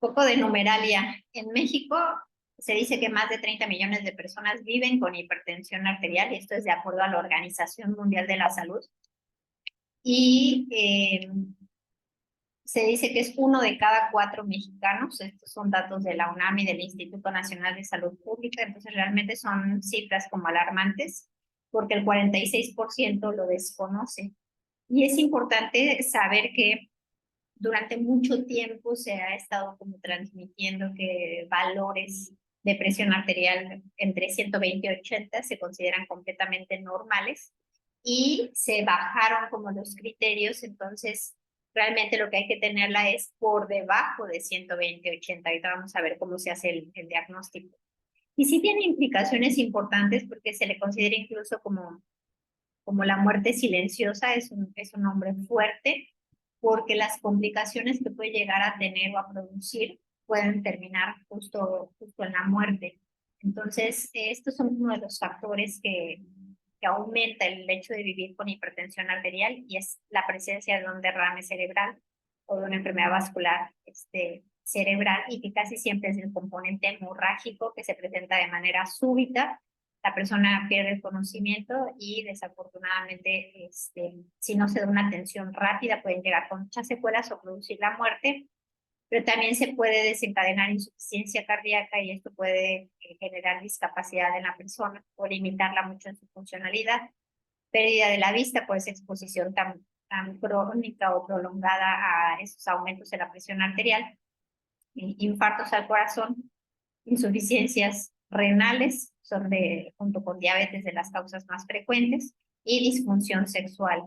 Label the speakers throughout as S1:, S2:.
S1: Poco de numeralia. En México se dice que más de 30 millones de personas viven con hipertensión arterial, y esto es de acuerdo a la Organización Mundial de la Salud. Y se dice que es 1 de cada 4 mexicanos. Estos son datos de la UNAM y del Instituto Nacional de Salud Pública. Entonces realmente son cifras como alarmantes, porque el 46% lo desconoce. Y es importante saber que durante mucho tiempo se ha estado como transmitiendo que valores de presión arterial entre 120 y 80 se consideran completamente normales, y se bajaron como los criterios. Entonces realmente lo que hay que tenerla es por debajo de 120-80. Ahorita vamos a ver cómo se hace el diagnóstico. Y sí tiene implicaciones importantes, porque se le considera incluso como la muerte silenciosa. Es un nombre fuerte, porque las complicaciones que puede llegar a tener o a producir pueden terminar justo en la muerte. Entonces, estos son uno de los factores que aumenta el hecho de vivir con hipertensión arterial, y es la presencia de un derrame cerebral o de una enfermedad vascular cerebral, y que casi siempre es el componente hemorrágico, que se presenta de manera súbita. La persona pierde el conocimiento y desafortunadamente, si no se da una atención rápida, pueden llegar con muchas secuelas o producir la muerte. Pero también se puede desencadenar insuficiencia cardíaca, y esto puede generar discapacidad en la persona o limitarla mucho en su funcionalidad. Pérdida de la vista por esa exposición tan crónica o prolongada a esos aumentos de la presión arterial. Infartos al corazón, insuficiencias renales, junto con diabetes, de las causas más frecuentes, y disfunción sexual.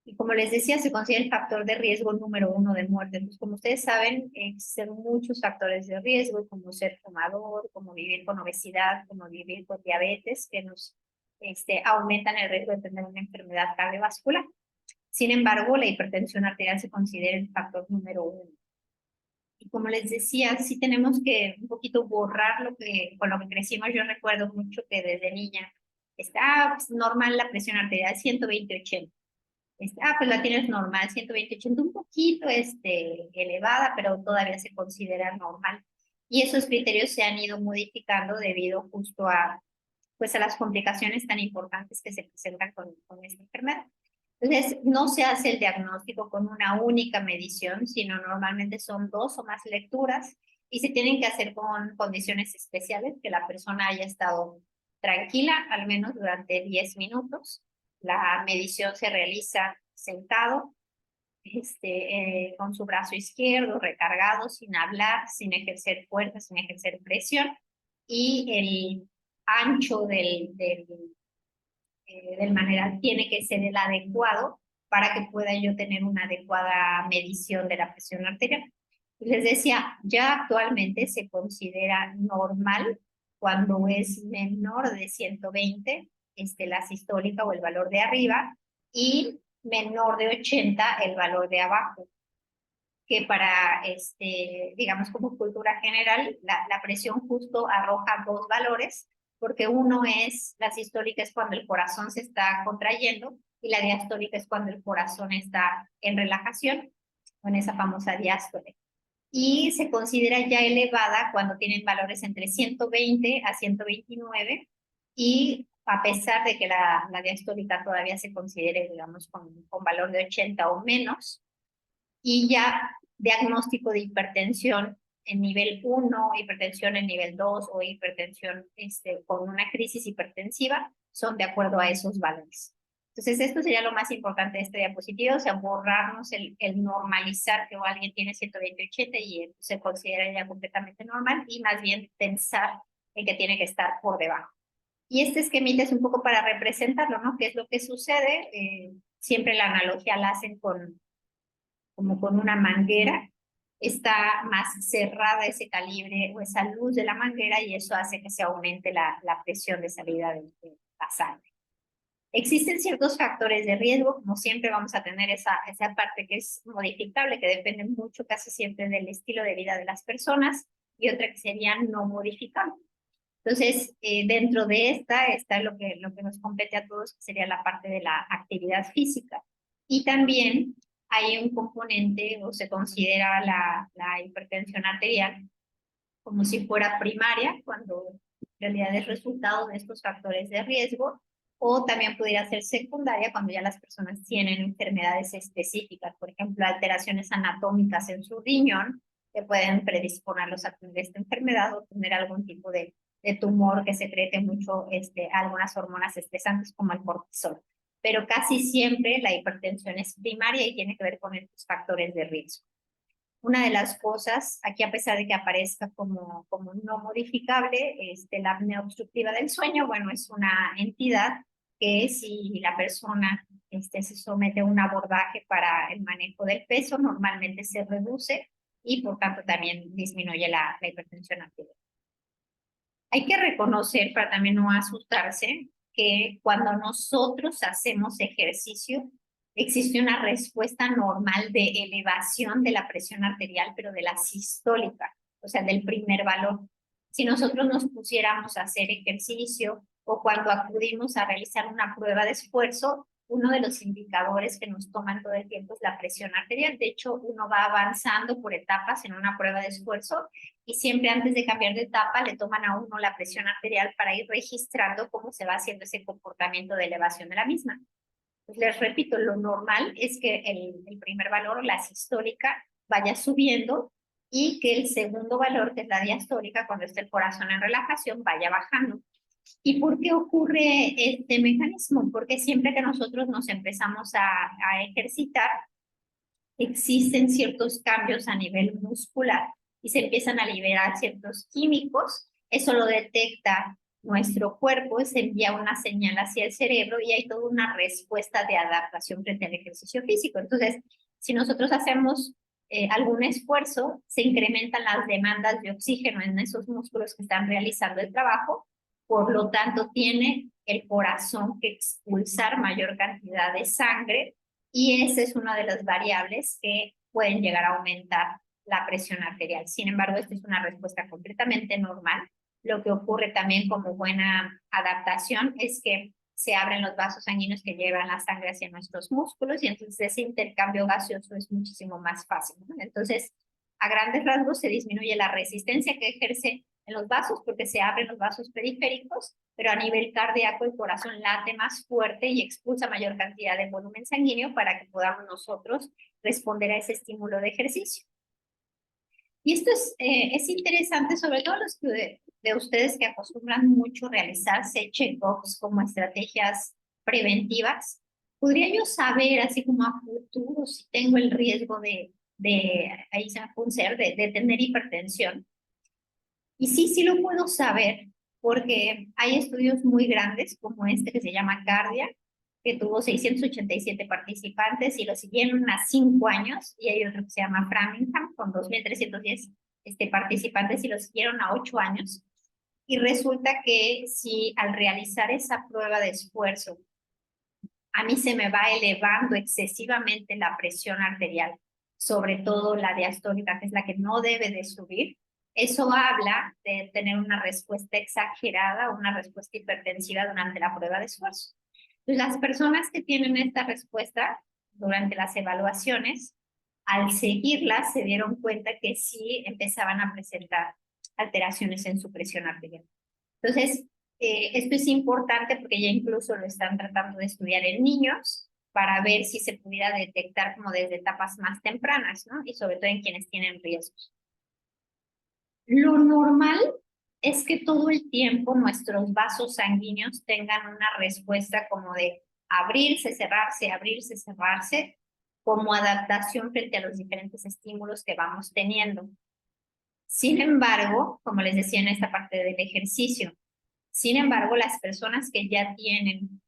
S1: Y como les decía, se considera el factor de riesgo número 1 de muerte. Entonces, como ustedes saben, existen muchos factores de riesgo, como ser fumador, como vivir con obesidad, como vivir con diabetes, que nos aumentan el riesgo de tener una enfermedad cardiovascular. Sin embargo, la hipertensión arterial se considera el factor número 1. Y como les decía, sí tenemos que un poquito borrar con lo que crecimos. Yo recuerdo mucho que desde niña está normal la presión arterial 120-80. Pues la tienes normal, 120-80, un poquito elevada, pero todavía se considera normal. Y esos criterios se han ido modificando debido justo pues a las complicaciones tan importantes que se presentan con esta enfermedad. Entonces, no se hace el diagnóstico con una única medición, sino normalmente son 2 o más lecturas, y se tienen que hacer con condiciones especiales, que la persona haya estado tranquila al menos durante 10 minutos. La medición se realiza sentado, con su brazo izquierdo recargado, sin hablar, sin ejercer fuerza, sin ejercer presión, y el ancho del maneral tiene que ser el adecuado para que pueda yo tener una adecuada medición de la presión arterial. Les decía, ya actualmente se considera normal cuando es menor de 120, la sistólica o el valor de arriba, y menor de 80 el valor de abajo, que para, digamos, como cultura general, la presión justo arroja 2 valores, porque uno es, la sistólica es cuando el corazón se está contrayendo, y la diastólica es cuando el corazón está en relajación, con esa famosa diástole. Y se considera ya elevada cuando tienen valores entre 120 a 129, y a pesar de que la diastólica todavía se considere, digamos, con valor de 80 o menos. Y ya diagnóstico de hipertensión en nivel 1, hipertensión en nivel 2 o hipertensión con una crisis hipertensiva son de acuerdo a esos valores. Entonces, esto sería lo más importante de este diapositivo, o sea, borrarnos el normalizar que alguien tiene 120-80 y se considera ya completamente normal, y más bien pensar en que tiene que estar por debajo. Y este esquemita es un poco para representarlo, ¿no? ¿Qué es lo que sucede? Siempre la analogía la hacen como con una manguera. Está más cerrada ese calibre o esa luz de la manguera, y eso hace que se aumente la presión de salida de la sangre. Existen ciertos factores de riesgo, como siempre vamos a tener esa parte que es modificable, que depende mucho casi siempre del estilo de vida de las personas, y otra que sería no modificable. Entonces, dentro de esta está lo que nos compete a todos, que sería la parte de la actividad física. Y también hay un componente o se considera la hipertensión arterial como si fuera primaria, cuando en realidad es resultado de estos factores de riesgo, o también pudiera ser secundaria cuando ya las personas tienen enfermedades específicas, por ejemplo, alteraciones anatómicas en su riñón, que pueden predisponerlos a tener esta enfermedad o tener algún tipo de tumor que secrete mucho algunas hormonas estresantes como el cortisol. Pero casi siempre la hipertensión es primaria y tiene que ver con estos factores de riesgo. Una de las cosas, aquí a pesar de que aparezca como no modificable, la apnea obstructiva del sueño, bueno, es una entidad que si la persona se somete a un abordaje para el manejo del peso, normalmente se reduce y por tanto también disminuye la hipertensión arterial. Hay que reconocer, para también no asustarse, que cuando nosotros hacemos ejercicio, existe una respuesta normal de elevación de la presión arterial, pero de la sistólica, o sea, del primer valor. Si nosotros nos pusiéramos a hacer ejercicio o cuando acudimos a realizar una prueba de esfuerzo, uno de los indicadores que nos toman todo el tiempo es la presión arterial. De hecho, uno va avanzando por etapas en una prueba de esfuerzo y siempre antes de cambiar de etapa le toman a uno la presión arterial para ir registrando cómo se va haciendo ese comportamiento de elevación de la misma. Pues les repito, lo normal es que el primer valor, la sistólica, vaya subiendo y que el segundo valor, que es la diastólica, cuando está el corazón en relajación, vaya bajando. ¿Y por qué ocurre este mecanismo? Porque siempre que nosotros nos empezamos a ejercitar, existen ciertos cambios a nivel muscular y se empiezan a liberar ciertos químicos. Eso lo detecta nuestro cuerpo, se envía una señal hacia el cerebro y hay toda una respuesta de adaptación frente al ejercicio físico. Entonces, si nosotros hacemos algún esfuerzo, se incrementan las demandas de oxígeno en esos músculos que están realizando el trabajo, por lo tanto tiene el corazón que expulsar mayor cantidad de sangre y esa es una de las variables que pueden llegar a aumentar la presión arterial. Sin embargo, esta es una respuesta completamente normal. Lo que ocurre también como buena adaptación es que se abren los vasos sanguíneos que llevan la sangre hacia nuestros músculos y entonces ese intercambio gaseoso es muchísimo más fácil, ¿no? Entonces, a grandes rasgos se disminuye la resistencia que ejerce en los vasos porque se abren los vasos periféricos, pero a nivel cardíaco el corazón late más fuerte y expulsa mayor cantidad de volumen sanguíneo para que podamos nosotros responder a ese estímulo de ejercicio. Y esto es interesante, sobre todo los de ustedes que acostumbran mucho realizarse check-ups como estrategias preventivas. ¿Podría yo saber, así como a futuro, si tengo el riesgo ahí se me fue un ser, de tener hipertensión? Y sí lo puedo saber, porque hay estudios muy grandes como este que se llama Cardia, que tuvo 687 participantes y lo siguieron a 5 años, y hay otro que se llama Framingham con 2.310 participantes y lo siguieron a 8 años. Y resulta que si al realizar esa prueba de esfuerzo a mí se me va elevando excesivamente la presión arterial, sobre todo la diastólica, que es la que no debe de subir, eso habla de tener una respuesta exagerada, una respuesta hipertensiva durante la prueba de esfuerzo. Entonces, las personas que tienen esta respuesta durante las evaluaciones, al seguirlas se dieron cuenta que sí empezaban a presentar alteraciones en su presión arterial. Entonces, esto es importante porque ya incluso lo están tratando de estudiar en niños para ver si se pudiera detectar como desde etapas más tempranas, ¿no? Y sobre todo en quienes tienen riesgos. Lo normal es que todo el tiempo nuestros vasos sanguíneos tengan una respuesta como de abrirse, cerrarse, como adaptación frente a los diferentes estímulos que vamos teniendo. Sin embargo, como les decía en esta parte del ejercicio, sin embargo, las personas que ya tienen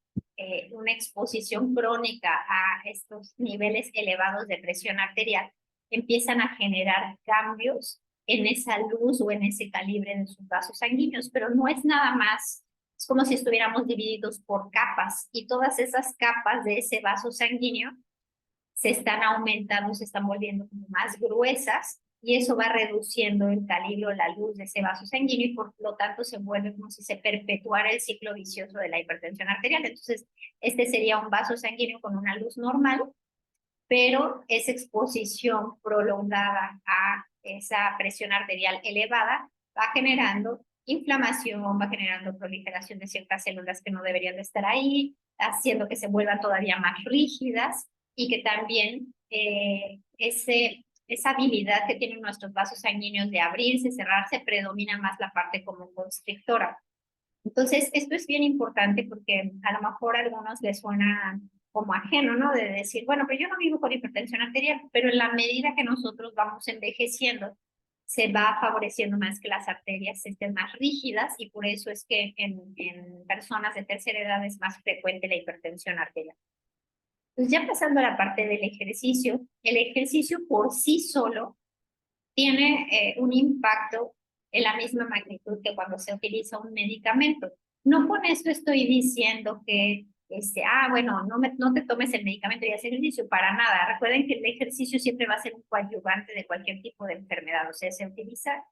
S1: una exposición crónica a estos niveles elevados de presión arterial empiezan a generar cambios en esa luz o en ese calibre de sus vasos sanguíneos, pero no es nada más, es como si estuviéramos divididos por capas y todas esas capas de ese vaso sanguíneo se están aumentando, se están volviendo como más gruesas y eso va reduciendo el calibre o la luz de ese vaso sanguíneo y por lo tanto se vuelve como si se perpetuara el ciclo vicioso de la hipertensión arterial. Entonces, este sería un vaso sanguíneo con una luz normal pero esa exposición prolongada a esa presión arterial elevada va generando inflamación, va generando proliferación de ciertas células que no deberían de estar ahí, haciendo que se vuelvan todavía más rígidas y que también esa habilidad que tienen nuestros vasos sanguíneos de abrirse, cerrarse, predomina más la parte como constrictora. Entonces, esto es bien importante porque a lo mejor a algunos les suena como ajeno, ¿no? De decir, bueno, pero yo no vivo con hipertensión arterial, pero en la medida que nosotros vamos envejeciendo, se va favoreciendo más que las arterias estén más rígidas y por eso es que en personas de tercera edad es más frecuente la hipertensión arterial. Pues ya pasando a la parte del ejercicio, el ejercicio por sí solo tiene un impacto en la misma magnitud que cuando se utiliza un medicamento. No con esto estoy diciendo que, bueno, no te tomes el medicamento y haces ejercicio, para nada. Recuerden que el ejercicio siempre va a ser un coadyuvante de cualquier tipo de enfermedad, o sea, se utiliza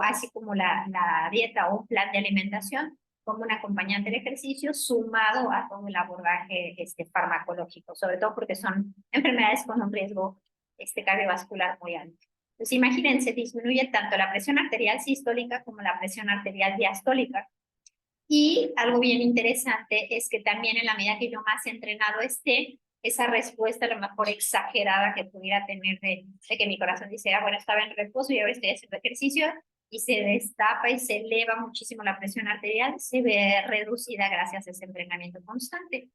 S1: así como la dieta o un plan de alimentación como un acompañante del ejercicio sumado a todo el abordaje farmacológico, sobre todo porque son enfermedades con un riesgo cardiovascular muy alto. Pues imagínense, disminuye tanto la presión arterial sistólica como la presión arterial diastólica. Y algo bien interesante es que también en la medida que yo más entrenado esté, esa respuesta a lo mejor exagerada que pudiera tener de que mi corazón dice, bueno, estaba en reposo y ahora estoy haciendo ejercicio, y se destapa y se eleva muchísimo la presión arterial, se ve reducida gracias a ese entrenamiento constante.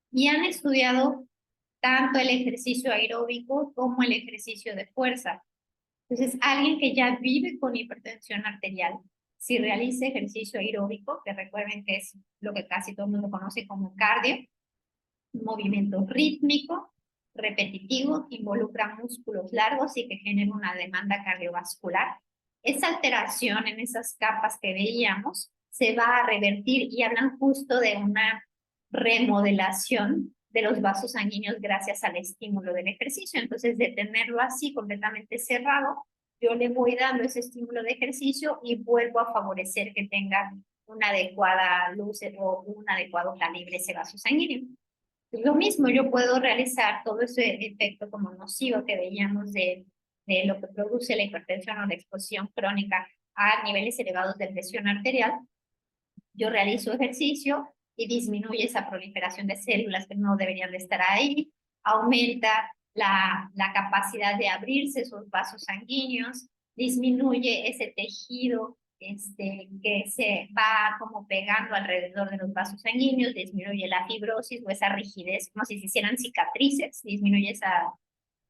S1: Y han estudiado tanto el ejercicio aeróbico como el ejercicio de fuerza. Entonces, alguien que ya vive con hipertensión arterial, si realiza ejercicio aeróbico, que recuerden que es lo que casi todo el mundo conoce como cardio, un movimiento rítmico, repetitivo, que involucra músculos largos y que genera una demanda cardiovascular. Esa alteración en esas capas que veíamos se va a revertir y hablan justo de una remodelación de los vasos sanguíneos gracias al estímulo del ejercicio. Entonces, de tenerlo así completamente cerrado, yo le voy dando ese estímulo de ejercicio y vuelvo a favorecer que tenga una adecuada luz o un adecuado calibre ese vaso sanguíneo. Lo mismo, yo puedo realizar todo ese efecto como nocivo que veíamos de lo que produce la hipertensión o la exposición crónica a niveles elevados de presión arterial. Yo realizo ejercicio y disminuye esa proliferación de células que no deberían de estar ahí, aumenta la capacidad de abrirse esos vasos sanguíneos, disminuye ese tejido que se va como pegando alrededor de los vasos sanguíneos, disminuye la fibrosis o esa rigidez, como si se hicieran cicatrices, disminuye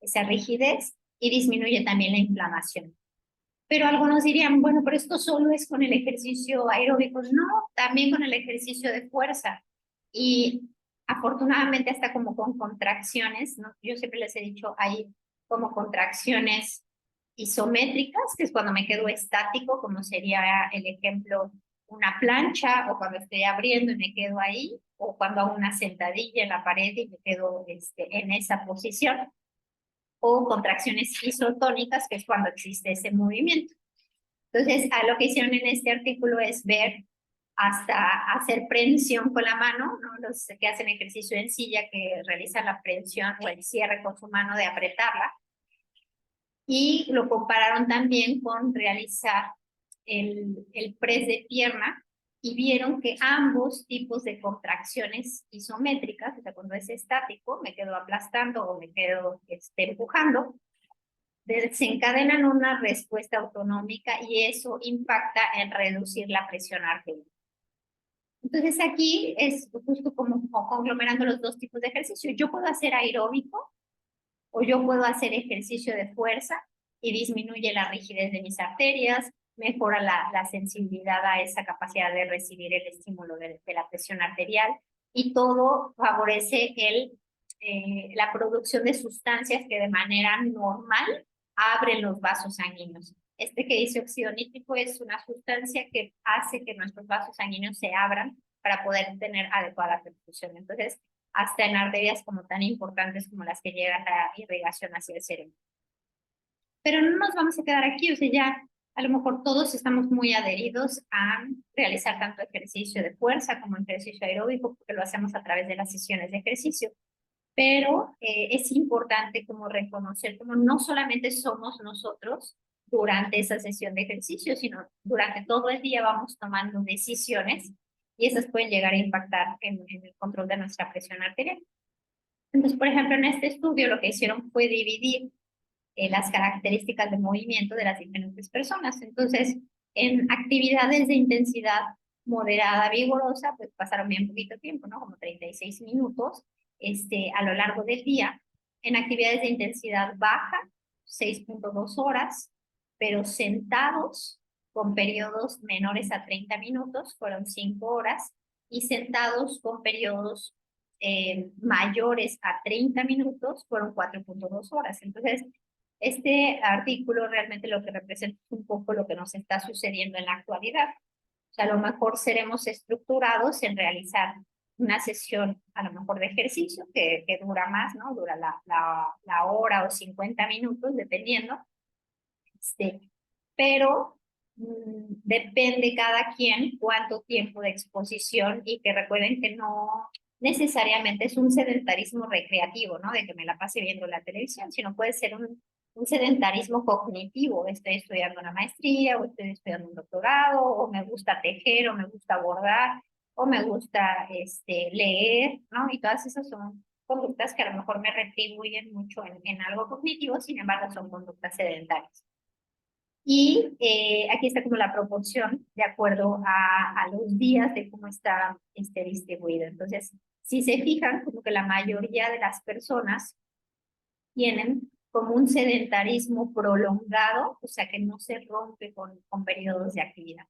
S1: esa rigidez y disminuye también la inflamación. Pero algunos dirían, bueno, pero esto solo es con el ejercicio aeróbico. No, también con el ejercicio de fuerza. Y afortunadamente hasta como con contracciones, ¿no? Yo siempre les he dicho, hay como contracciones isométricas, que es cuando me quedo estático, como sería el ejemplo una plancha, o cuando estoy abriendo y me quedo ahí, o cuando hago una sentadilla en la pared y me quedo en esa posición, o contracciones isotónicas, que es cuando existe ese movimiento. Entonces, lo que hicieron en este artículo es ver hasta hacer prensión con la mano, ¿no? Los que hacen ejercicio en silla, que realizan la prensión o el cierre con su mano de apretarla, y lo compararon también con realizar el press de pierna, y vieron que ambos tipos de contracciones isométricas, o sea, cuando es estático, me quedo aplastando o me quedo empujando, desencadenan una respuesta autonómica y eso impacta en reducir la presión arterial. Entonces aquí es justo como conglomerando los dos tipos de ejercicio. Yo puedo hacer aeróbico o yo puedo hacer ejercicio de fuerza y disminuye la rigidez de mis arterias, mejora la sensibilidad a esa capacidad de recibir el estímulo de la presión arterial, y todo favorece la producción de sustancias que de manera normal abren los vasos sanguíneos. Que dice óxido nítrico es una sustancia que hace que nuestros vasos sanguíneos se abran para poder tener adecuada perfusión. Entonces, hasta en arterias como tan importantes como las que llegan a la irrigación hacia el cerebro. Pero no nos vamos a quedar aquí, o sea, ya a lo mejor todos estamos muy adheridos a realizar tanto ejercicio de fuerza como ejercicio aeróbico, porque lo hacemos a través de las sesiones de ejercicio. pero es importante como reconocer como no solamente somos nosotros durante esa sesión de ejercicio, sino durante todo el día vamos tomando decisiones y esas pueden llegar a impactar en el control de nuestra presión arterial. Entonces, por ejemplo, en este estudio lo que hicieron fue dividir las características de movimiento de las diferentes personas. Entonces, en actividades de intensidad moderada, vigorosa, pues pasaron bien poquito tiempo, ¿no? Como 36 minutos a lo largo del día. En actividades de intensidad baja, 6.2 horas, pero sentados con periodos menores a 30 minutos, fueron 5 horas, y sentados con periodos mayores a 30 minutos, fueron 4.2 horas. Entonces, este artículo realmente lo que representa es un poco lo que nos está sucediendo en la actualidad. O sea, a lo mejor seremos estructurados en realizar una sesión, a lo mejor de ejercicio, que dura más, ¿no? Dura la hora o 50 minutos, dependiendo. Pero depende cada quien cuánto tiempo de exposición, y que recuerden que no necesariamente es un sedentarismo recreativo, ¿no? De que me la pase viendo la televisión, sino puede ser un sedentarismo cognitivo. Estoy estudiando una maestría, o estoy estudiando un doctorado, o me gusta tejer, o me gusta bordar, o me gusta leer, ¿no? Y todas esas son conductas que a lo mejor me retribuyen mucho en algo cognitivo, sin embargo son conductas sedentarias. Y aquí está como la proporción de acuerdo a los días de cómo está distribuido. Entonces, si se fijan, como que la mayoría de las personas tienen como un sedentarismo prolongado, o sea que no se rompe con periodos de actividad.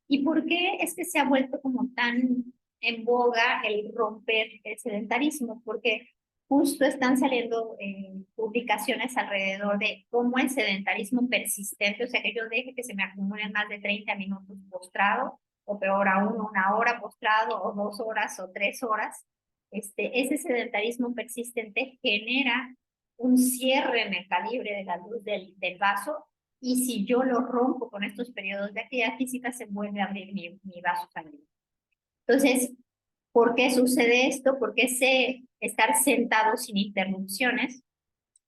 S1: ¿Y por qué es que se ha vuelto como tan en boga el romper el sedentarismo? Porque justo están saliendo publicaciones alrededor de cómo el sedentarismo persistente, o sea que yo deje que se me acumulen más de 30 minutos postrado, o peor aún, 1 hora postrado, o 2 horas, o 3 horas, ese sedentarismo persistente genera un cierre en el calibre de la luz del vaso, y si yo lo rompo con estos periodos de actividad física, se vuelve a abrir mi vaso sanguíneo. Entonces, ¿por qué sucede esto? Porque estar sentado sin interrupciones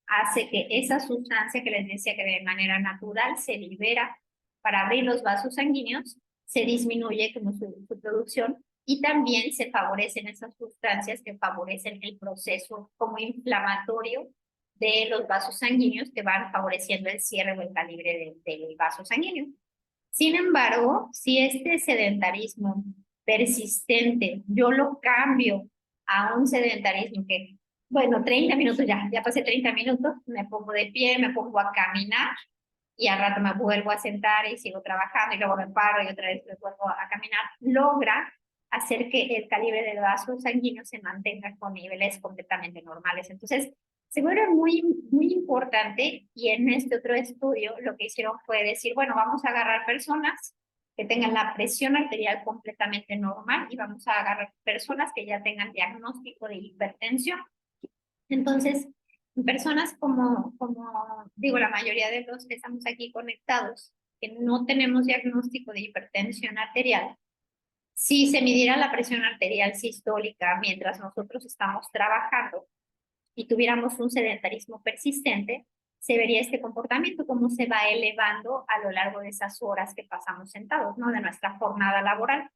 S1: hace que esa sustancia que les decía que de manera natural se libera para abrir los vasos sanguíneos, se disminuye como su producción, y también se favorecen esas sustancias que favorecen el proceso como inflamatorio de los vasos sanguíneos, que van favoreciendo el cierre o el calibre del vaso sanguíneo. Sin embargo, si este sedentarismo persistente yo lo cambio a un sedentarismo que, bueno, 30 minutos ya pasé 30 minutos, me pongo de pie, me pongo a caminar, y al rato me vuelvo a sentar y sigo trabajando, y luego me paro y otra vez me vuelvo a caminar, logra hacer que el calibre del vaso sanguíneo se mantenga con niveles completamente normales. Entonces, se vuelve muy, muy importante, y en este otro estudio lo que hicieron fue decir, bueno, vamos a agarrar personas que tengan la presión arterial completamente normal, y vamos a agarrar personas que ya tengan diagnóstico de hipertensión. Entonces, personas como digo, la mayoría de los que estamos aquí conectados, que no tenemos diagnóstico de hipertensión arterial, si se midiera la presión arterial sistólica mientras nosotros estamos trabajando y tuviéramos un sedentarismo persistente, se vería este comportamiento, cómo se va elevando a lo largo de esas horas que pasamos sentados, ¿no? De nuestra jornada laboral.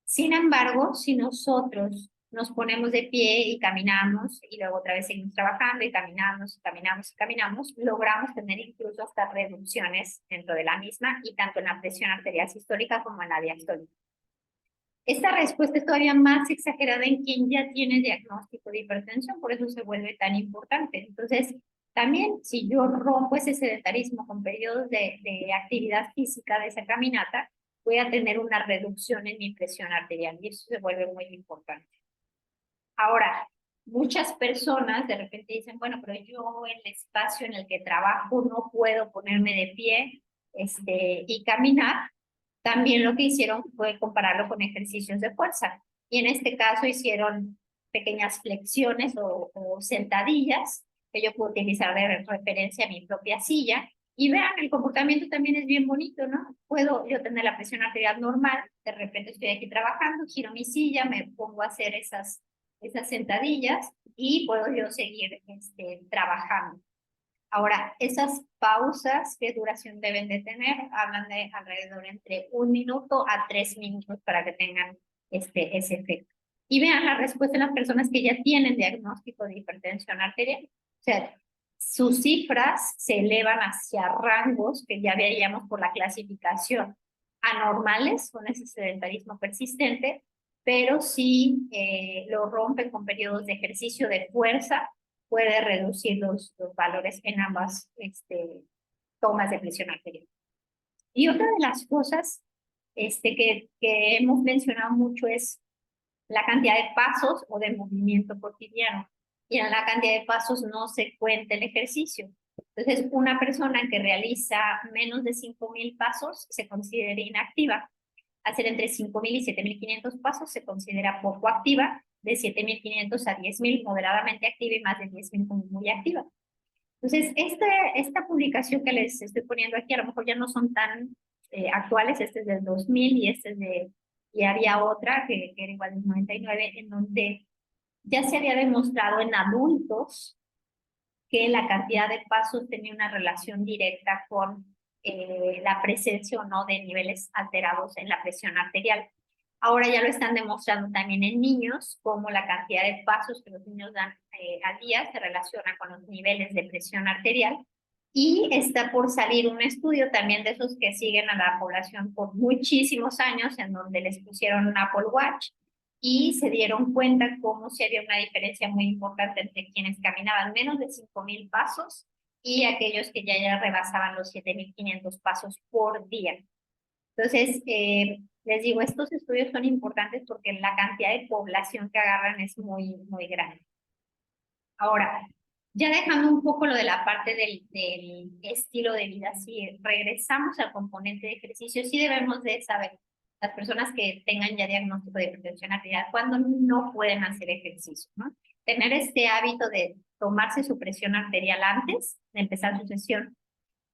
S1: Sin embargo, si nosotros nos ponemos de pie y caminamos, y luego otra vez seguimos trabajando y caminamos, y caminamos, y caminamos, logramos tener incluso hasta reducciones dentro de la misma, y tanto en la presión arterial sistólica como en la diastólica. Esta respuesta es todavía más exagerada en quien ya tiene diagnóstico de hipertensión, por eso se vuelve tan importante. Entonces, también si yo rompo ese sedentarismo con periodos de actividad física, de esa caminata, voy a tener una reducción en mi presión arterial, y eso se vuelve muy importante. Ahora, muchas personas de repente dicen, bueno, pero yo en el espacio en el que trabajo no puedo ponerme de pie y caminar. También lo que hicieron fue compararlo con ejercicios de fuerza, y en este caso hicieron pequeñas flexiones o sentadillas que yo puedo utilizar de referencia a mi propia silla, y vean, el comportamiento también es bien bonito, ¿no? Puedo yo tener la presión arterial normal, de repente estoy aquí trabajando, giro mi silla, me pongo a hacer esas esas sentadillas y puedo yo seguir trabajando. Ahora, esas pausas, ¿qué duración deben de tener? Hablan de alrededor entre 1 minuto a 3 minutos para que tengan ese efecto. Y vean la respuesta de las personas que ya tienen diagnóstico de hipertensión arterial. O sea, sus cifras se elevan hacia rangos que ya veíamos por la clasificación anormales, con ese sedentarismo persistente, pero si lo rompen con periodos de ejercicio de fuerza, puede reducir los valores en ambas tomas de presión arterial. Y otra de las cosas que hemos mencionado mucho es la cantidad de pasos o de movimiento cotidiano. Y en la cantidad de pasos no se cuenta el ejercicio. Entonces, una persona que realiza menos de 5,000 pasos se considera inactiva. Hacer entre 5,000 y 7,500 pasos se considera poco activa, de 7,500 a 10,000 moderadamente activa y más de 10,000 como muy activa. Entonces, esta publicación que les estoy poniendo aquí, a lo mejor ya no son tan actuales, este es del 2000 y y había otra que era igual del 99, en donde ya se había demostrado en adultos que la cantidad de pasos tenía una relación directa con la presencia o no de niveles alterados en la presión arterial. Ahora ya lo están demostrando también en niños, como la cantidad de pasos que los niños dan al día se relaciona con los niveles de presión arterial. Y está por salir un estudio también de esos que siguen a la población por muchísimos años, en donde les pusieron un Apple Watch y se dieron cuenta cómo si había una diferencia muy importante entre quienes caminaban menos de 5,000 pasos y aquellos que ya rebasaban los 7,500 pasos por día. Entonces, les digo, estos estudios son importantes porque la cantidad de población que agarran es muy, muy grande. Ahora, ya dejando un poco lo de la parte del estilo de vida, si regresamos al componente de ejercicio, sí debemos de saber, las personas que tengan ya diagnóstico de hipertensión arterial, cuando no pueden hacer ejercicio, ¿no? Tener este hábito de tomarse su presión arterial antes de empezar su sesión.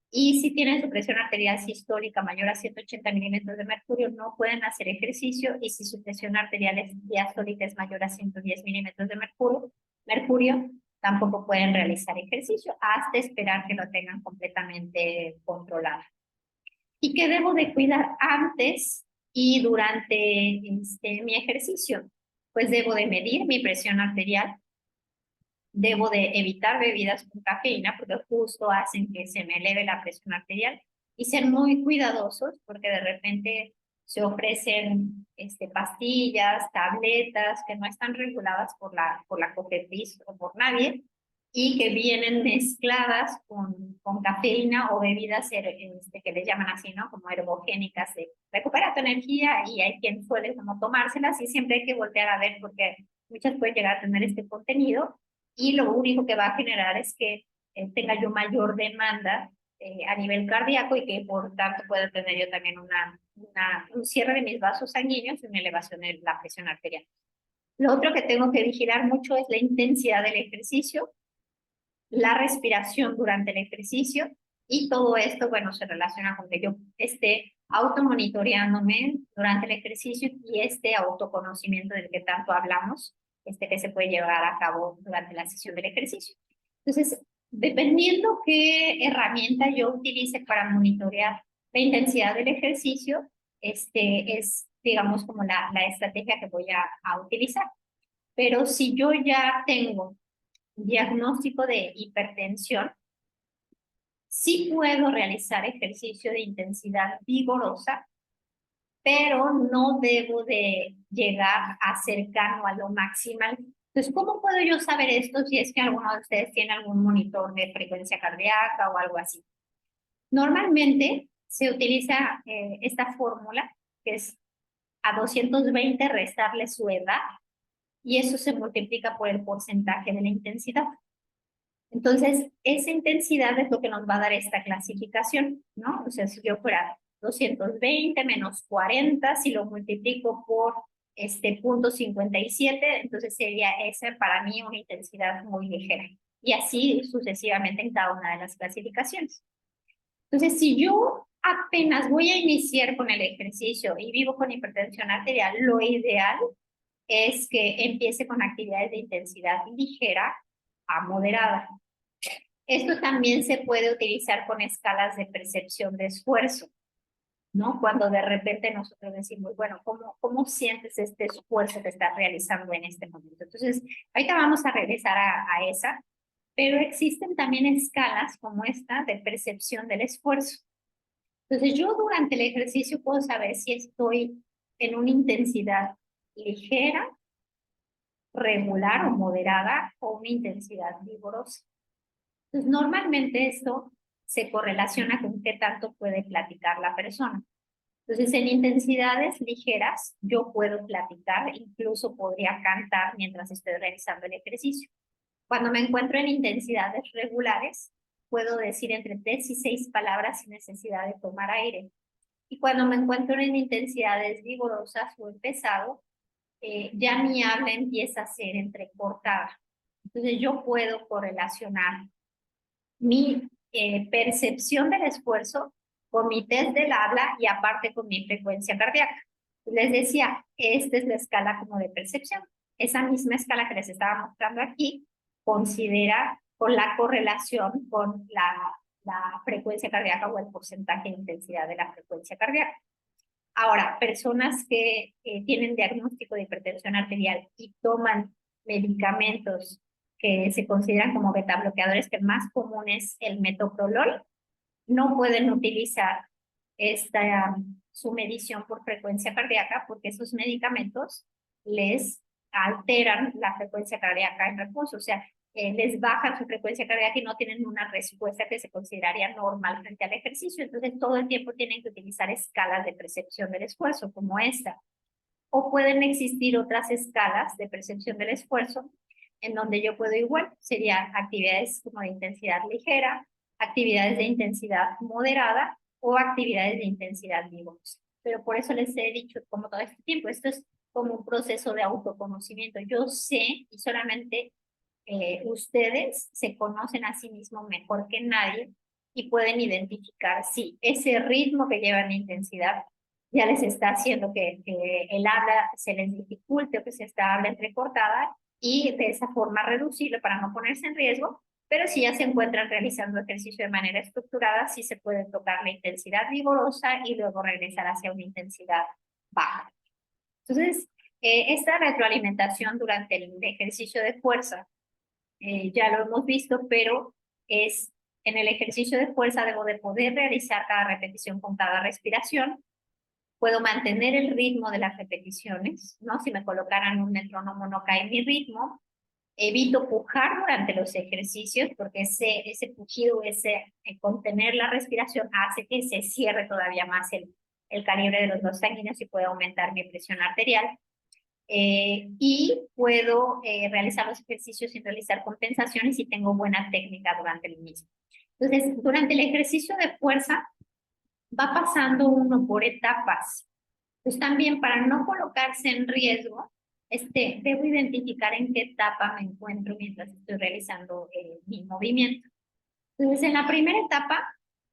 S1: Y si tienen su presión arterial sistólica mayor a 180 milímetros de mercurio, no pueden hacer ejercicio. Y si su presión arterial diastólica es mayor a 110 milímetros de mercurio, tampoco pueden realizar ejercicio hasta esperar que lo tengan completamente controlado. ¿Y qué debo de cuidar antes y durante mi ejercicio? Pues debo de medir mi presión arterial, debo de evitar bebidas con cafeína porque justo hacen que se me eleve la presión arterial y ser muy cuidadosos porque de repente se ofrecen pastillas, tabletas que no están reguladas por la COFEPRIS o por nadie y que vienen mezcladas con cafeína o bebidas que les llaman así, ¿no? Como herbogénicas, de recupera tu energía, y hay quien suele como tomárselas y siempre hay que voltear a ver porque muchas pueden llegar a tener este contenido y lo único que va a generar es que tenga yo mayor demanda a nivel cardíaco y que por tanto pueda tener yo también un cierre de mis vasos sanguíneos y una elevación de la presión arterial. Lo otro que tengo que vigilar mucho es la intensidad del ejercicio, la respiración durante el ejercicio y todo esto, bueno, se relaciona con que yo esté automonitoreándome durante el ejercicio y este autoconocimiento del que tanto hablamos, que se puede llevar a cabo durante la sesión del ejercicio. Entonces, dependiendo qué herramienta yo utilice para monitorear la intensidad del ejercicio, es, digamos, como la estrategia que voy a utilizar. Pero si yo ya tengo diagnóstico de hipertensión, sí puedo realizar ejercicio de intensidad vigorosa, pero no debo de llegar a cercano a lo maximal. Entonces, ¿cómo puedo yo saber esto si es que alguno de ustedes tiene algún monitor de frecuencia cardíaca o algo así? Normalmente se utiliza esta fórmula, que es a 220 restarle su edad, y eso se multiplica por el porcentaje de la intensidad. Entonces, esa intensidad es lo que nos va a dar esta clasificación, ¿no? O sea, si yo fuera 220 menos 40, si lo multiplico por punto 57, entonces sería esa para mí una intensidad muy ligera. Y así sucesivamente en cada una de las clasificaciones. Entonces, si yo apenas voy a iniciar con el ejercicio y vivo con hipertensión arterial, lo ideal es que empiece con actividades de intensidad ligera a moderada. Esto también se puede utilizar con escalas de percepción de esfuerzo, ¿no? Cuando de repente nosotros decimos, bueno, ¿cómo sientes este esfuerzo que estás realizando en este momento? Entonces, ahorita vamos a regresar a esa, pero existen también escalas como esta de percepción del esfuerzo. Entonces, yo durante el ejercicio puedo saber si estoy en una intensidad ligera, regular o moderada o una intensidad vigorosa. Entonces, normalmente esto se correlaciona con qué tanto puede platicar la persona. Entonces, en intensidades ligeras, yo puedo platicar, incluso podría cantar mientras estoy realizando el ejercicio. Cuando me encuentro en intensidades regulares, puedo decir entre 3 y 6 palabras sin necesidad de tomar aire. Y cuando me encuentro en intensidades vigorosas o en pesado, ya mi habla empieza a ser entrecortada. Entonces, yo puedo correlacionar mi percepción del esfuerzo con mi test del habla y aparte con mi frecuencia cardíaca. Les decía, esta es la escala como de percepción. Esa misma escala que les estaba mostrando aquí considera con la correlación con la frecuencia cardíaca o el porcentaje de intensidad de la frecuencia cardíaca. Ahora, personas que tienen diagnóstico de hipertensión arterial y toman medicamentos que se consideran como beta bloqueadores, que el más común es el metoprolol, no pueden utilizar su medición por frecuencia cardíaca porque esos medicamentos les alteran la frecuencia cardíaca en reposo, o sea, les bajan su frecuencia cardíaca y no tienen una respuesta que se consideraría normal frente al ejercicio. Entonces, todo el tiempo tienen que utilizar escalas de percepción del esfuerzo como esta. O pueden existir otras escalas de percepción del esfuerzo en donde yo puedo igual, serían actividades como de intensidad ligera, actividades de intensidad moderada o actividades de intensidad vigorosa. Pero por eso les he dicho como todo este tiempo, esto es como un proceso de autoconocimiento. Yo sé y solamente ustedes se conocen a sí mismos mejor que nadie y pueden identificar si ese ritmo que llevan de intensidad ya les está haciendo que el habla se les dificulte o que se está habla entrecortada y de esa forma reducirlo para no ponerse en riesgo, pero si ya se encuentran realizando ejercicio de manera estructurada, sí se puede tocar la intensidad vigorosa y luego regresar hacia una intensidad baja. Entonces, esta retroalimentación durante el ejercicio de fuerza ya lo hemos visto, pero es en el ejercicio de fuerza debo de poder realizar cada repetición con cada respiración. Puedo mantener el ritmo de las repeticiones, ¿no? Si me colocaran un metrónomo no cae mi ritmo. Evito pujar durante los ejercicios porque ese pujido, ese contener la respiración hace que se cierre todavía más el calibre de los vasos sanguíneos y puede aumentar mi presión arterial. Y puedo realizar los ejercicios sin realizar compensaciones si tengo buena técnica durante el mismo. Entonces, durante el ejercicio de fuerza va pasando uno por etapas. Pues también para no colocarse en riesgo, debo identificar en qué etapa me encuentro mientras estoy realizando mi movimiento. Entonces, en la primera etapa,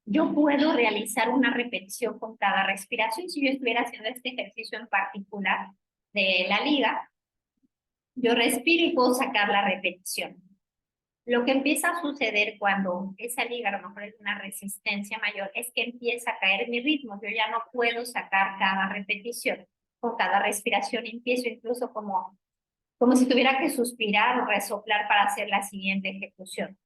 S1: yo puedo realizar una repetición con cada respiración. Si yo estuviera haciendo este ejercicio en particular de la liga, yo respiro y puedo sacar la repetición. Lo que empieza a suceder cuando esa liga a lo mejor es una resistencia mayor es que empieza a caer mi ritmo. Yo ya no puedo sacar cada repetición. Con cada respiración empiezo incluso como si tuviera que suspirar o resoplar para hacer la siguiente ejecución.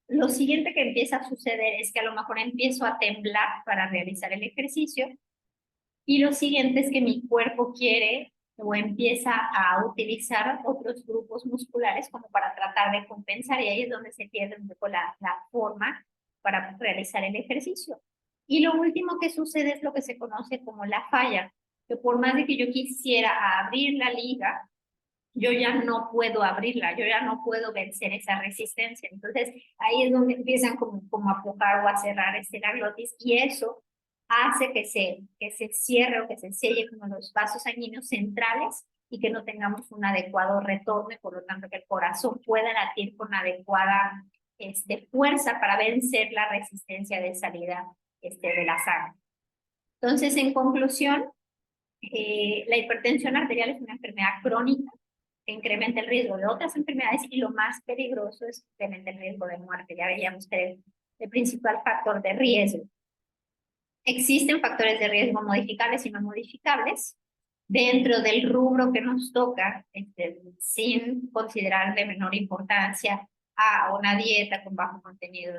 S1: Lo siguiente que empieza a suceder es que a lo mejor empiezo a temblar para realizar el ejercicio. Y lo siguiente es que mi cuerpo quiere o empieza a utilizar otros grupos musculares como para tratar de compensar y ahí es donde se pierde un poco la forma para realizar el ejercicio. Y lo último que sucede es lo que se conoce como la falla, que por más de que yo quisiera abrir la liga, yo ya no puedo abrirla, yo ya no puedo vencer esa resistencia. Entonces ahí es donde empiezan como a pujar o a cerrar la glotis y eso hace que se cierre o que se selle como los vasos sanguíneos centrales y que no tengamos un adecuado retorno y por lo tanto que el corazón pueda latir con adecuada fuerza para vencer la resistencia de salida de la sangre. Entonces, en conclusión, La hipertensión arterial es una enfermedad crónica que incrementa el riesgo de otras enfermedades y lo más peligroso es que incrementa el riesgo de muerte. Ya veíamos que es el principal factor de riesgo. Existen factores de riesgo modificables y no modificables. Dentro del rubro que nos toca, sin considerar de menor importancia a una dieta con bajo contenido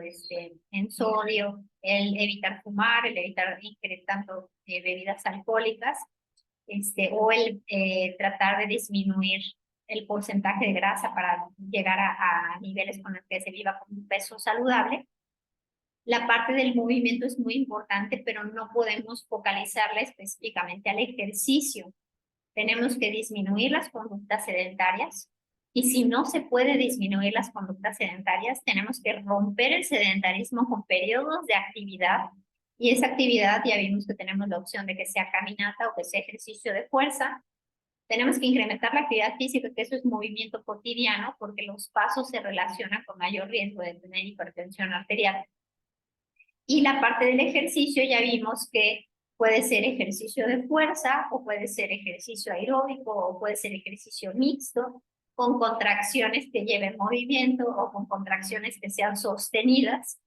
S1: en sodio, el evitar fumar, el evitar ingerir tanto bebidas alcohólicas, o el tratar de disminuir el porcentaje de grasa para llegar a niveles con los que se viva con un peso saludable. La parte del movimiento es muy importante, pero no podemos focalizarla específicamente al ejercicio. Tenemos que disminuir las conductas sedentarias y si no se puede disminuir las conductas sedentarias, tenemos que romper el sedentarismo con periodos de actividad y esa actividad ya vimos que tenemos la opción de que sea caminata o que sea ejercicio de fuerza. Tenemos que incrementar la actividad física, que eso es movimiento cotidiano, porque los pasos se relacionan con mayor riesgo de tener hipertensión arterial. Y la parte del ejercicio ya vimos que puede ser ejercicio de fuerza o puede ser ejercicio aeróbico o puede ser ejercicio mixto con contracciones que lleven movimiento o con contracciones que sean sostenidas,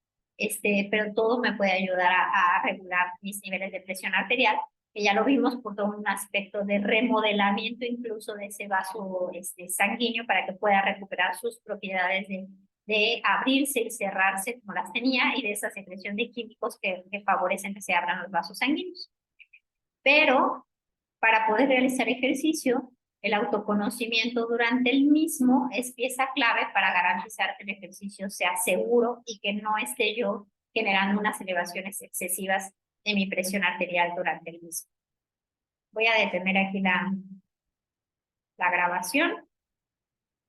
S1: pero todo me puede ayudar a regular mis niveles de presión arterial, que ya lo vimos por todo un aspecto de remodelamiento incluso de ese vaso sanguíneo para que pueda recuperar sus propiedades de abrirse y cerrarse como las tenía y de esa secreción de químicos que favorecen que se abran los vasos sanguíneos. Pero para poder realizar ejercicio, el autoconocimiento durante el mismo es pieza clave para garantizar que el ejercicio sea seguro y que no esté yo generando unas elevaciones excesivas de mi presión arterial durante el mismo. Voy a detener aquí la grabación.